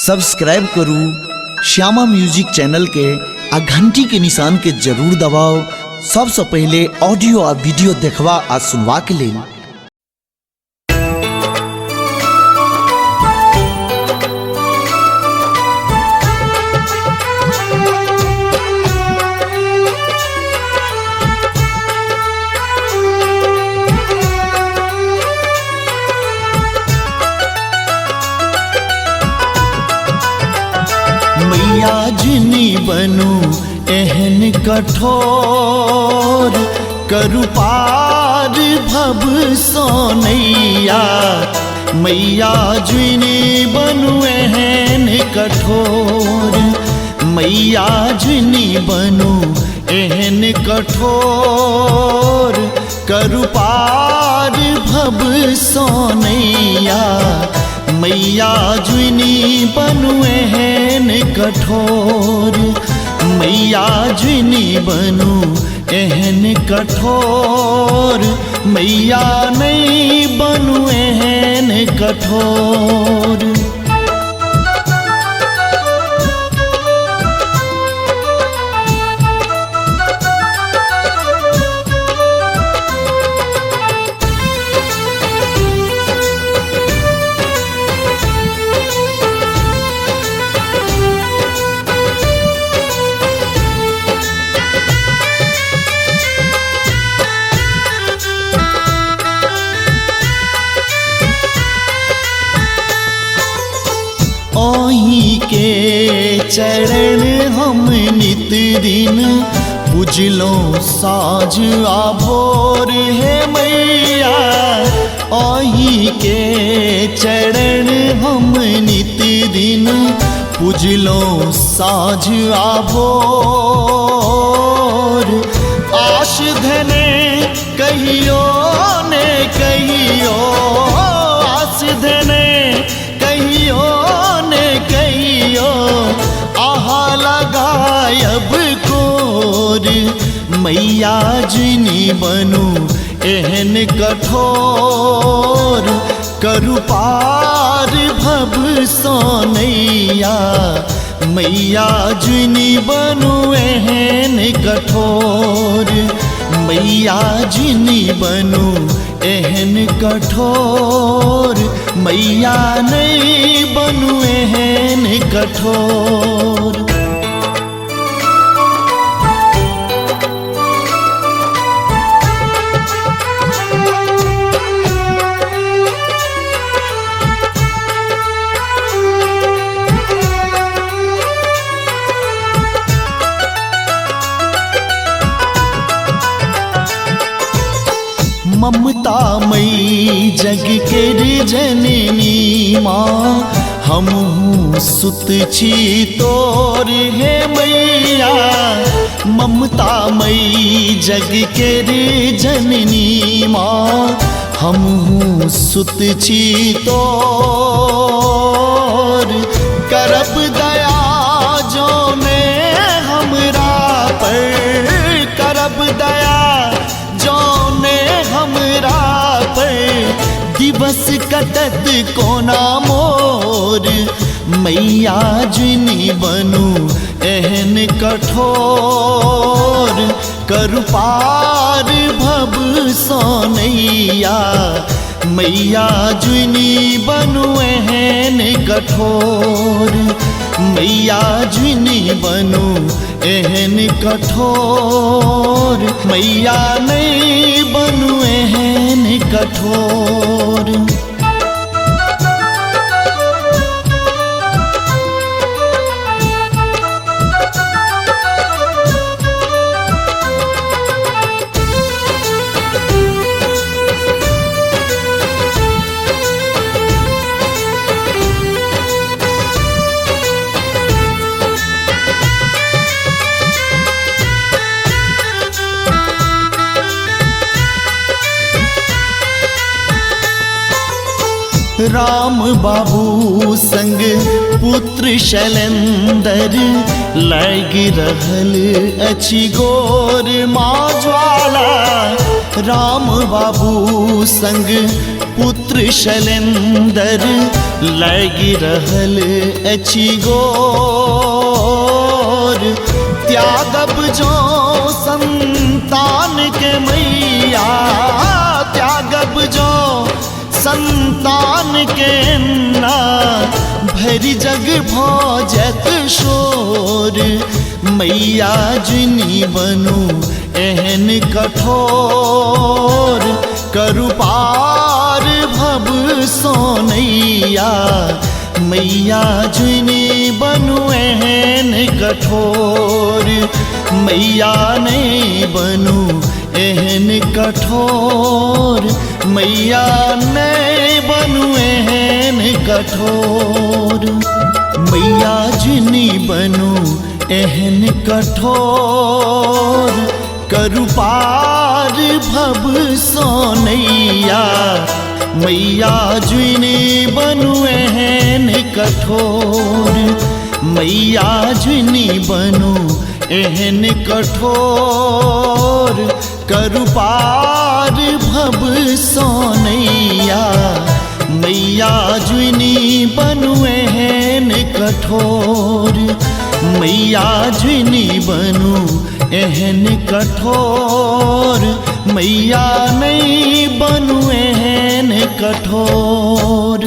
Subscribe करू Shyama music channel के आ घंटी के निशान के जरूर दबाओ सबसे पहले ऑडियो आ वीडियो देखवा आ सुनवा के लिए। मैया जिनी बनू एहन कठोर करु पार भव सोनैया। मैया जिनी बनू एहन कठोर, मैया जिनी बनू एहन कठोर करु पार भव सोनैया। मैया जुनी बनू एहन कठोर, मैया जुनी बनू एहन कठोर, मैया नहीं बनू एहन कठोर। ओही के चरण हम नित दिन पूजलो साँझ आ भोर है मैया। ओही के चरण हम नित दिन पूजलो साँझ आ भोर। आश धने कहियो ने कहियो, आश धने कहियो कहियो आहा लगायब कोर। मैया जिनी बनू एहन कठोर करु पार भव सोनैया। मैया जिनी बनू एहन कठोर, मैया जिनी बनू एहन कठोर, मैया नहीं बनू एहन कठोर। ममता मई जग के जननी माँ, हमहू सुत छी तोर है मैया। ममता मई जग के जननी माँ, हमहू सुत छी तोर। करब दया जो ने हमरा पर, करब दया जो ने हमरा पर, दिवस कटत कोना मोर। मैया जिनी बनू एहन कठोर करु पार भव सोनैया। मैया जिनी बनू एहन कठोर, मैया जिनी बनू एहन कठोर, मैया नहीं बनू एहन कठोर। राम बाबू संग पुत्र शैलेंदर लग रहल अछि गोर माँ ज्वाला। राम बाबू संग पुत्र शैलेंदर लगी रहल अछि गोर। त्यागब जो संतान के मैया, त्यागब जो संतान के ना, भरी जग भौजत शोर। मैया जिनी बनू एहन कठोर, करु पार भव सोनैया। मैया जिनी बनू एहन कठोर, मैया नहीं बनू एहन कठोर, मैया नहीं बनू एहन कठोर। मैया जिनी बनू एहन कठोर, करु पार भव सोनैया। मैया जिनी बनू एहन कठोर, मैया जिनी बनू एहन कठोर, करु पार भव सोनैया। मैया जिनी बनू एहन कठोर, मैया जिनी बनू एहन कठोर, मैया नहीं बनू एहन कठोर।